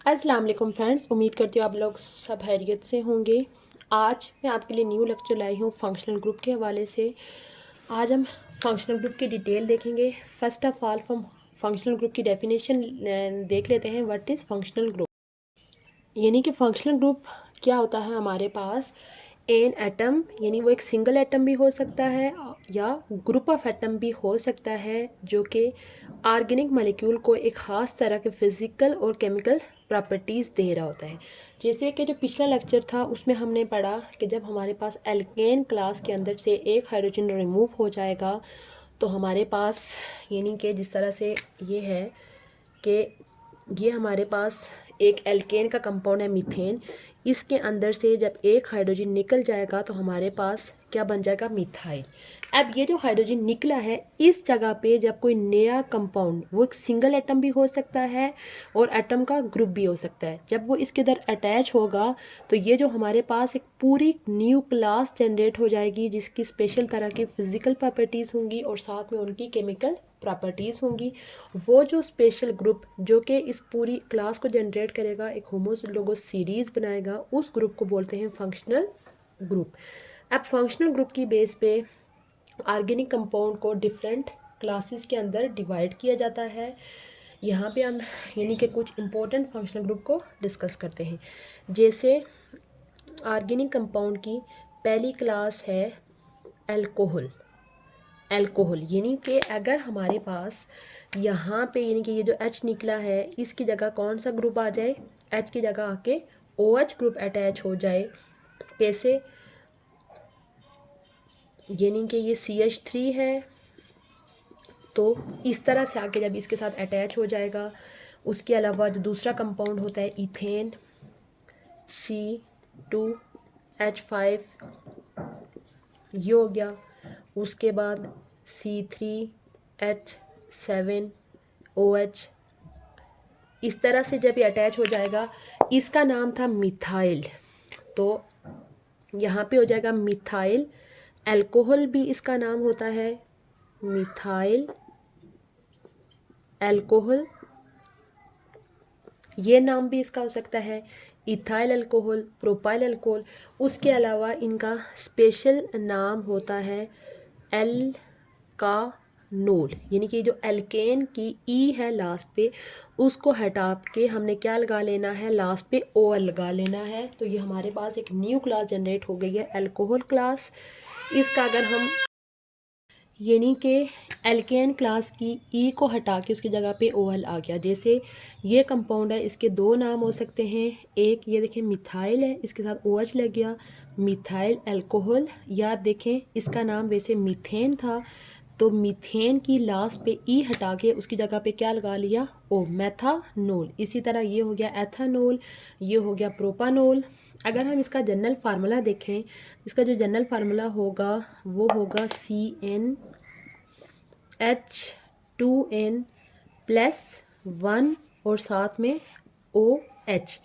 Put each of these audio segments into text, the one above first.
अस्सलाम वालेकुम फ्रेंड्स, उम्मीद करती हूँ आप लोग सब खैरियत से होंगे। आज मैं आपके लिए न्यू लेक्चर लाई हूँ फंक्शनल ग्रुप के हवाले से। आज हम फंक्शनल ग्रुप की डिटेल देखेंगे। फर्स्ट ऑफ ऑल हम फंक्शनल ग्रुप की डेफिनेशन देख लेते हैं। व्हाट इज़ फंक्शनल ग्रुप, यानी कि फंक्शनल ग्रुप क्या होता है हमारे पास। एन एटम, यानी वो एक सिंगल एटम भी हो सकता है या ग्रुप ऑफ एटम भी हो सकता है, जो कि ऑर्गेनिक मॉलिक्यूल को एक ख़ास तरह के फिज़िकल और केमिकल प्रॉपर्टीज़ दे रहा होता है। जैसे कि जो पिछला लेक्चर था उसमें हमने पढ़ा कि जब हमारे पास एल्केन क्लास के अंदर से एक हाइड्रोजन रिमूव हो जाएगा तो हमारे पास, यानी कि जिस तरह से ये है कि ये हमारे पास एक एल्केन का कंपाउंड है मीथेन, इसके अंदर से जब एक हाइड्रोजन निकल जाएगा तो हमारे पास क्या बन जाएगा, मिथाइल। अब ये जो हाइड्रोजन निकला है इस जगह पे जब कोई नया कंपाउंड, वो एक सिंगल एटम भी हो सकता है और एटम का ग्रुप भी हो सकता है, जब वो इसके अंदर अटैच होगा तो ये जो हमारे पास एक पूरी न्यू क्लास जनरेट हो जाएगी जिसकी स्पेशल तरह की फिजिकल प्रॉपर्टीज़ होंगी और साथ में उनकी केमिकल प्रॉपर्टीज़ होंगी। वो जो स्पेशल ग्रुप जो कि इस पूरी क्लास को जनरेट करेगा, एक होमोलोगस सीरीज़ बनाएगा, उस ग्रुप को बोलते हैं फंक्शनल ग्रुप। अब फंक्शनल ग्रुप की बेस पे ऑर्गेनिक कंपाउंड को डिफरेंट क्लासेस के अंदर डिवाइड किया जाता है। यहाँ पे हम यानी कि कुछ इंपॉर्टेंट फंक्शनल ग्रुप को डिस्कस करते हैं। जैसे ऑर्गेनिक कंपाउंड की पहली क्लास है अल्कोहल। अल्कोहल यानी कि अगर हमारे पास यहाँ पे यानी कि ये जो H निकला है इसकी जगह कौन सा ग्रुप आ जाए, H की जगह आके OH ग्रुप अटैच हो जाए। कैसे, यानी कि ये CH3 है तो इस तरह से आके जब इसके साथ अटैच हो जाएगा। उसके अलावा जो दूसरा कंपाउंड होता है इथेन, C2H5 ये हो गया। उसके बाद C3H7OH, इस तरह से जब ये अटैच हो जाएगा, इसका नाम था मिथाइल, तो यहाँ पे हो जाएगा मिथाइल। अल्कोहल भी इसका नाम होता है मिथाइल अल्कोहल, ये नाम भी इसका हो सकता है इथाइल अल्कोहल, प्रोपाइल अल्कोहल। उसके अलावा इनका स्पेशल नाम होता है एल्कानोल, यानी कि जो एल्केन की ई है लास्ट पे उसको हटा के हमने क्या लगा लेना है, लास्ट पे ओ लगा लेना है। तो ये हमारे पास एक न्यू क्लास जनरेट हो गई है, अल्कोहल क्लास। इसका अगर हम यानी कि एल्केन क्लास की ई को हटा के उसकी जगह पे ओएल आ गया। जैसे ये कंपाउंड है, इसके दो नाम हो सकते हैं। एक ये देखें मिथाइल है, इसके साथ OH लग गया, मिथाइल अल्कोहल। या आप देखें इसका नाम वैसे मीथेन था तो मीथेन की लास्ट पे ई हटा के उसकी जगह पे क्या लगा लिया, ओ, मेथानोल। इसी तरह ये हो गया एथानोल, ये हो गया प्रोपानोल। अगर हम इसका जनरल फार्मूला देखें, इसका जो जनरल फार्मूला होगा वो होगा CnH2n+1 और साथ में OH।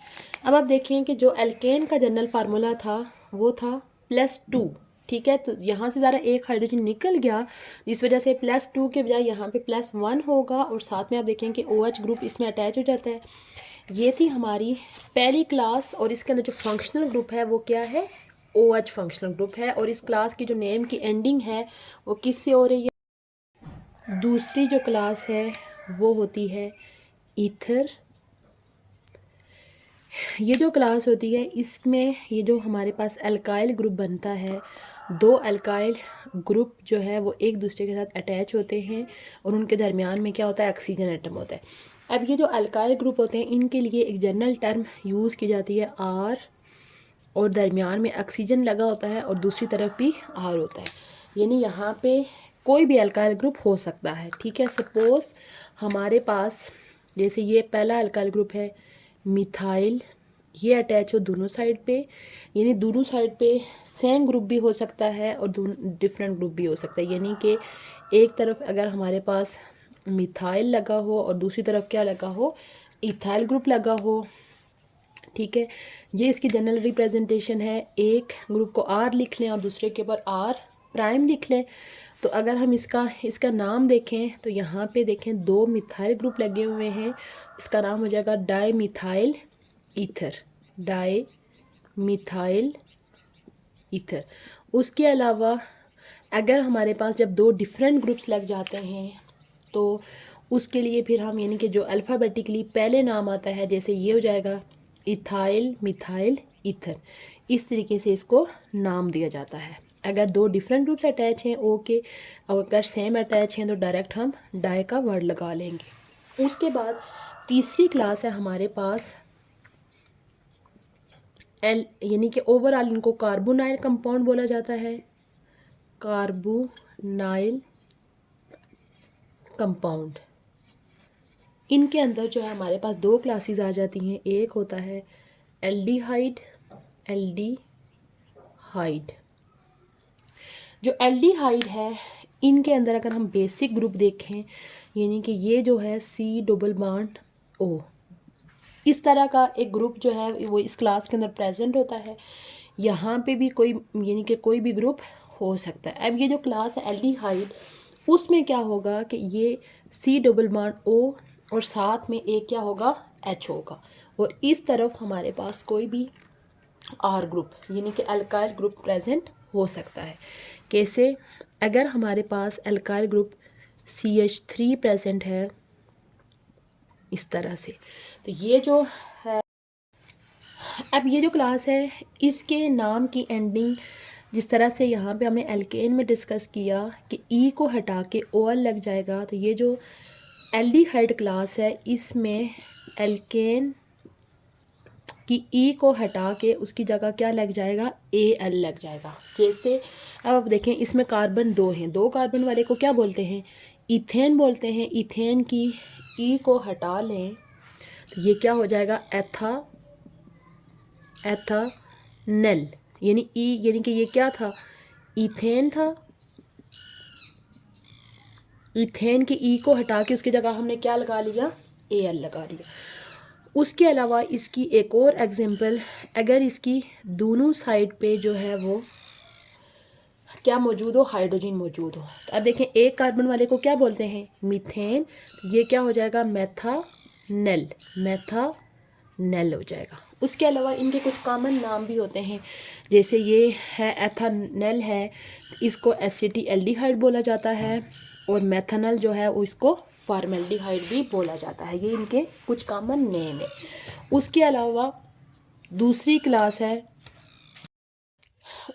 अब आप देखें कि जो एल्केन का जनरल फार्मूला था वो था +2, ठीक है। तो यहाँ से ज़रा एक हाइड्रोजन निकल गया जिस वजह से +2 के बजाय यहाँ पे +1 होगा और साथ में आप देखें कि OH ग्रुप इसमें अटैच हो जाता है। ये थी हमारी पहली क्लास और इसके अंदर जो फंक्शनल ग्रुप है वो क्या है, OH फंक्शनल ग्रुप है। और इस क्लास की जो नेम की एंडिंग है वो किससे हो रही है, दूसरी जो क्लास है वो होती है ईथर। ये जो क्लास होती है इसमें ये जो हमारे पास अल्काइल ग्रुप बनता है, दो अल्काइल ग्रुप जो है वो एक दूसरे के साथ अटैच होते हैं और उनके दरमियान में क्या होता है, ऑक्सीजन एटम होता है। अब ये जो अल्काइल ग्रुप होते हैं इनके लिए एक जनरल टर्म यूज़ की जाती है R, और दरमियान में ऑक्सीजन लगा होता है और दूसरी तरफ भी R होता है। यानी यहाँ पे कोई भी अल्काइल ग्रुप हो सकता है, ठीक है। सपोज़ हमारे पास जैसे ये पहला अल्काइल ग्रुप है मिथाइल, ये अटैच हो दोनों साइड पे, यानी दोनों साइड पे सेम ग्रुप भी हो सकता है और डिफरेंट ग्रुप भी हो सकता है। यानी कि एक तरफ अगर हमारे पास मिथाइल लगा हो और दूसरी तरफ क्या लगा हो, इथाइल ग्रुप लगा हो, ठीक है। ये इसकी जनरल रिप्रेजेंटेशन है। एक ग्रुप को R लिख लें और दूसरे के ऊपर R प्राइम लिख लें। तो अगर हम इसका नाम देखें तो यहाँ पे देखें 2 मिथाइल ग्रुप लगे हुए हैं। इसका नाम हो जाएगा di methyl ether, di methyl ether. उसके अलावा अगर हमारे पास जब 2 डिफरेंट ग्रुप्स लग जाते हैं तो उसके लिए फिर हम यानी कि जो अल्फ़ाबेटिकली पहले नाम आता है, जैसे ये हो जाएगा इथाइल मिथाइल ईथर, इस तरीके से इसको नाम दिया जाता है। अगर 2 डिफरेंट ग्रुप्स अटैच हैं ओ के, अगर सेम अटैच हैं तो डायरेक्ट हम डाई का वर्ड लगा लेंगे। उसके बाद तीसरी क्लास है हमारे पास एल, यानी कि ओवरऑल इनको कार्बोनाइल कंपाउंड बोला जाता है, कार्बोनाइल कंपाउंड। इनके अंदर जो है हमारे पास 2 क्लासेस आ जाती हैं। एक होता है एल्डिहाइड, एल्डिहाइड। जो एल्डिहाइड है इनके अंदर अगर हम बेसिक ग्रुप देखें, यानी कि ये जो है C डबल बॉन्ड O, इस तरह का एक ग्रुप जो है वो इस क्लास के अंदर प्रेजेंट होता है। यहाँ पे भी कोई यानी कि कोई भी ग्रुप हो सकता है। अब ये जो क्लास है एल्डिहाइड, उसमें क्या होगा कि ये C डबल बॉन्ड O और साथ में एक क्या होगा, H होगा, और इस तरफ हमारे पास कोई भी R ग्रुप यानी कि अल्काइल ग्रुप प्रेजेंट हो सकता है। कैसे? अगर हमारे पास अल्काइल ग्रुप CH3 प्रेजेंट है इस तरह से, तो ये जो है, अब ये जो क्लास है इसके नाम की एंडिंग जिस तरह से यहाँ पे हमने एल्केन में डिस्कस किया कि ई को हटा के OL लग जाएगा, तो ये जो एल्डिहाइड क्लास है इसमें एल्केन कि ई को हटा के उसकी जगह क्या लग जाएगा, AL लग जाएगा। जैसे अब आप देखें इसमें कार्बन 2 हैं, 2 कार्बन वाले को क्या बोलते हैं, इथेन बोलते हैं। इथेन की ई को हटा लें तो ये क्या हो जाएगा, एथानल, यानी ई यानी कि ये क्या था, इथेन था। इथेन की ई को हटा के उसकी जगह हमने क्या लगा लिया, AL लगा लिया। उसके अलावा इसकी एक और एग्जांपल, अगर इसकी दोनों साइड पे जो है वो क्या मौजूद हो, हाइड्रोजन मौजूद हो। तो अब देखें एक कार्बन वाले को क्या बोलते हैं, मीथेन, ये क्या हो जाएगा, मेथानल, मेथानल हो जाएगा। उसके अलावा इनके कुछ कॉमन नाम भी होते हैं, जैसे ये है एथानल है, इसको एसिटिल्डिहाइड बोला जाता है, और मेथानल जो है वो इसको फॉर्मेल्डिहाइड भी बोला जाता है। ये इनके कुछ कॉमन नेम है। उसके अलावा दूसरी क्लास है,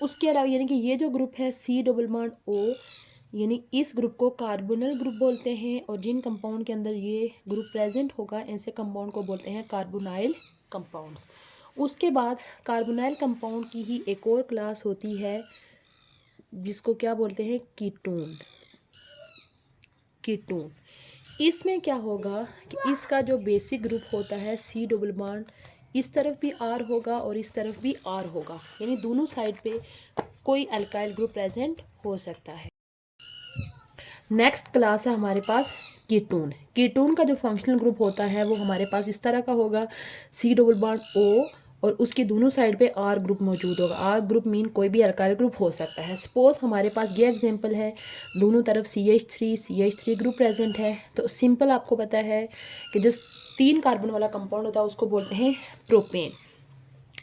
उसके अलावा यानी कि ये जो ग्रुप है C डबल बॉन्ड O, यानी इस ग्रुप को कार्बोनल ग्रुप बोलते हैं, और जिन कंपाउंड के अंदर ये ग्रुप प्रेजेंट होगा ऐसे कंपाउंड को बोलते हैं कार्बोनाइल कंपाउंड्स। उसके बाद कार्बोनाइल कंपाउंड की ही एक और क्लास होती है जिसको क्या बोलते हैं, कीटोन। कीटोन इसमें क्या होगा कि इसका जो बेसिक ग्रुप होता है C डबल बॉन्ड, इस तरफ भी R होगा और इस तरफ भी R होगा, यानी दोनों साइड पे कोई अल्काइल ग्रुप प्रेजेंट हो सकता है। नेक्स्ट क्लास है हमारे पास कीटोन। कीटोन का जो फंक्शनल ग्रुप होता है वो हमारे पास इस तरह का होगा, C डबल बॉन्ड O और उसकी दोनों साइड पे R ग्रुप मौजूद होगा। R ग्रुप मीन कोई भी अल्काइल ग्रुप हो सकता है। सपोज हमारे पास ये एग्जांपल है, दोनों तरफ CH3 ग्रुप प्रेजेंट है, तो सिंपल आपको पता है कि जो 3 कार्बन वाला कंपाउंड होता है उसको बोलते हैं प्रोपेन।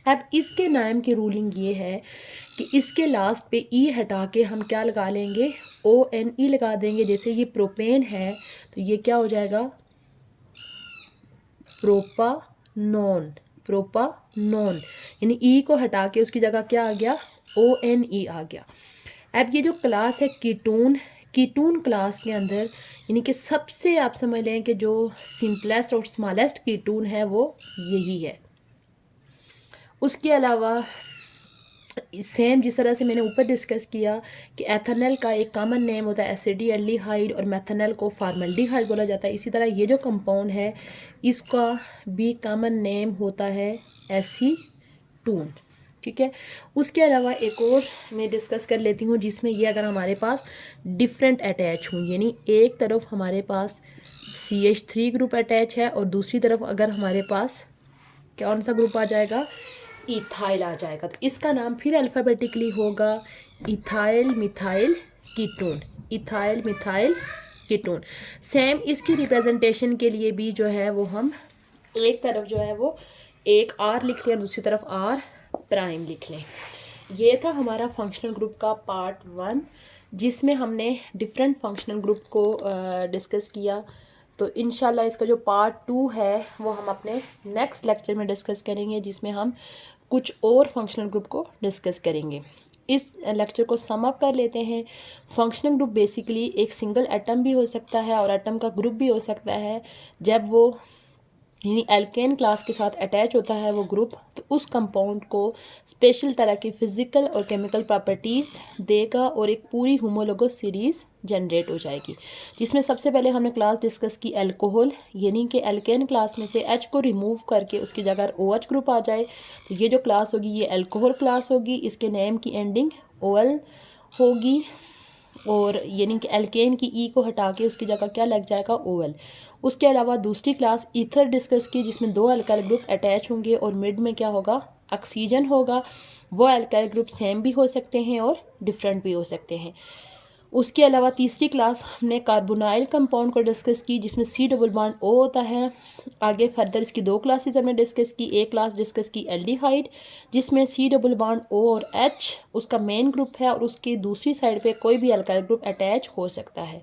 अब इसके नाम की रूलिंग ये है कि इसके लास्ट पे ई हटा के हम क्या लगा लेंगे, ONE लगा देंगे। जैसे ये प्रोपेन है तो ये क्या हो जाएगा, प्रोपानॉन, प्रोपानॉन, यानी ई को हटा के उसकी जगह क्या आ गया, ONE आ गया। अब ये जो क्लास है कीटोन, कीटोन क्लास के अंदर यानी कि सबसे आप समझ लें कि जो सिंपलेस्ट और स्मॉलेस्ट कीटोन है वो यही है। उसके अलावा सेम जिस तरह से मैंने ऊपर डिस्कस किया कि एथेनॉल का एक कॉमन नेम होता है एसिटिल्डिहाइड और मेथेनॉल को फॉर्मल्डिहाइड बोला जाता है, इसी तरह ये जो कंपाउंड है इसका भी कॉमन नेम होता है एसीटोन। ठीक है। उसके अलावा एक और मैं डिस्कस कर लेती हूँ जिसमें ये अगर हमारे पास डिफरेंट अटैच हों, यानी एक तरफ हमारे पास CH3 ग्रुप अटैच है और दूसरी तरफ अगर हमारे पास कौन सा ग्रुप आ जाएगा, इथाइल आ जाएगा, तो इसका नाम फिर अल्फ़ाबेटिकली होगा ethyl methyl ketone, ethyl methyl ketone. Same इसकी रिप्रेजेंटेशन के लिए भी जो है वो हम एक तरफ जो है वो एक R लिख लें और दूसरी तरफ R प्राइम लिख लें। ये था हमारा फंक्शनल ग्रुप का पार्ट 1, जिसमें हमने डिफरेंट फंक्शनल ग्रुप को डिस्कस किया। तो इंशाल्लाह इसका जो पार्ट 2 है वो हम अपने नेक्स्ट लेक्चर में डिस्कस करेंगे, जिसमें हम कुछ और फंक्शनल ग्रुप को डिस्कस करेंगे। इस लेक्चर को सम अप कर लेते हैं। फंक्शनल ग्रुप बेसिकली एक सिंगल एटम भी हो सकता है और एटम का ग्रुप भी हो सकता है। जब वो यानी एल्केन क्लास के साथ अटैच होता है वो ग्रुप, तो उस कंपाउंड को स्पेशल तरह की फिजिकल और केमिकल प्रॉपर्टीज़ देगा और एक पूरी होमोलोगस सीरीज़ जनरेट हो जाएगी। जिसमें सबसे पहले हमने क्लास डिस्कस की अल्कोहल, यानी कि एल्केन क्लास में से H को रिमूव करके उसकी जगह OH ग्रुप आ जाए, तो ये जो क्लास होगी ये अल्कोहल क्लास होगी। इसके नेम की एंडिंग OL होगी, और यानी कि एल्केन की ई को हटा के उसकी जगह क्या लग जाएगा OL। उसके अलावा दूसरी क्लास ईथर डिस्कस की, जिसमें 2 अल्काइल ग्रुप अटैच होंगे और मिड में क्या होगा, ऑक्सीजन होगा। वो अल्काइल ग्रुप सेम भी हो सकते हैं और डिफरेंट भी हो सकते हैं। उसके अलावा तीसरी क्लास हमने कार्बोनाइल कंपाउंड को डिस्कस की, जिसमें C डबल बॉन्ड O होता है। आगे फर्दर इसकी 2 क्लासेस हमने डिस्कस की। एक क्लास डिस्कस की एल्डिहाइड, जिसमें C डबल बॉन्ड O और H उसका मेन ग्रुप है और उसकी दूसरी साइड पे कोई भी अल्काइल ग्रुप अटैच हो सकता है।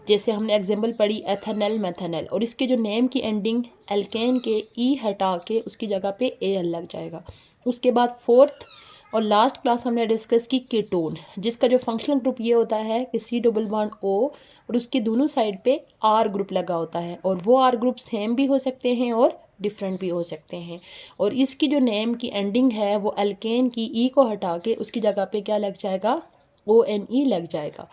जैसे हमने एग्जांपल पढ़ी एथेनल मेथेनल, और इसके जो नेम की एंडिंग एल्केन के E हटा के उसकी जगह पे AL लग जाएगा। उसके बाद फोर्थ और लास्ट क्लास हमने डिस्कस की कीटोन, जिसका जो फंक्शनल ग्रुप ये होता है कि C डबल बॉन्ड O और उसकी दोनों साइड पे R ग्रुप लगा होता है, और वो R ग्रुप सेम भी हो सकते हैं और डिफरेंट भी हो सकते हैं। और इसकी जो नेम की एंडिंग है वो एल्केन की E को हटा के उसकी जगह पे क्या लग जाएगा, ONE लग जाएगा।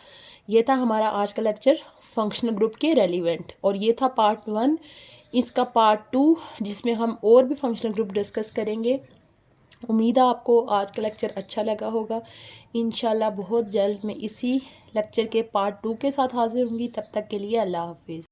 ये था हमारा आज का लेक्चर फंक्शनल ग्रुप के रेलिवेंट, और ये था पार्ट 1। इसका पार्ट 2 जिसमें हम और भी फंक्शनल ग्रुप डिस्कस करेंगे। उम्मीद है आपको आज का लेक्चर अच्छा लगा होगा। इंशाल्लाह बहुत जल्द मैं इसी लेक्चर के पार्ट 2 के साथ हाजिर होंगी। तब तक के लिए अल्लाह हाफिज़।